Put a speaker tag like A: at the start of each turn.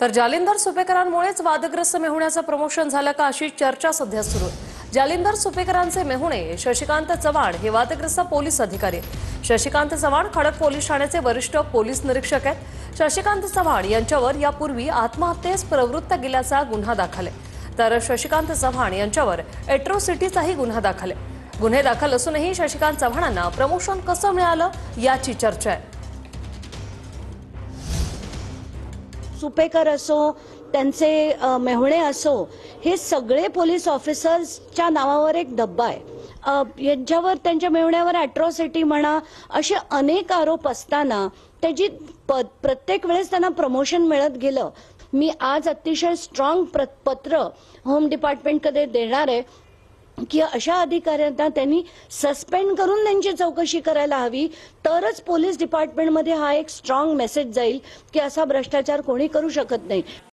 A: तर जालिंदर सुपेकरांमुळेच वादग्रस्त मेहुण्याचं प्रमोशन झालं का अशी चर्चा सध्या सुरू आहे। जालिंदर सुपेकरांचे मेहुणे शशिकांत चव्हाण हे वादग्रस्त पोलीस अधिकारी आहेत। शशिकांत चव्हाण खडक पोलीस ठाण्याचे वरिष्ठ पोलीस निरीक्षक आहेत। शशिकांत चव्हाण यांच्यावर यापूर्वी आत्महत्येस प्रवृत्त गेल्याचा गुन्हा दाखल आहे, तर शशिकांत चव्हाण यांच्यावर एट्रोसिटीचाही गुन्हा दाखल आहे। गुन्हे दाखल असूनही शशिकांत चव्हाणांना प्रमोशन कसं मिळालं याची चर्चा आहे।
B: सुपेकर असो, त्यांचे मेहुणे असो, हे सगळे पोलीस ऑफिसर्सच्या नावावर एक डब्बा आहे। यांच्यावर, त्यांच्या मेहुण्यावर अॅट्रॉसिटी म्हणा, असे अनेक आरोप असताना त्याची प्रत्येक वेळेस त्यांना प्रमोशन मिळत गेलं। मी आज अतिशय स्ट्रॉंग पत्र होम डिपार्टमेंटकडे देणार आहे की अशा अधिकाऱ्यांना त्यांनी सस्पेंड करून त्यांची चौकशी करायला हवी, तरच पोलीस डिपार्टमेंटमध्ये हा एक स्ट्रॉंग मेसेज जाईल की असा भ्रष्टाचार कोणी करू शकत नाही।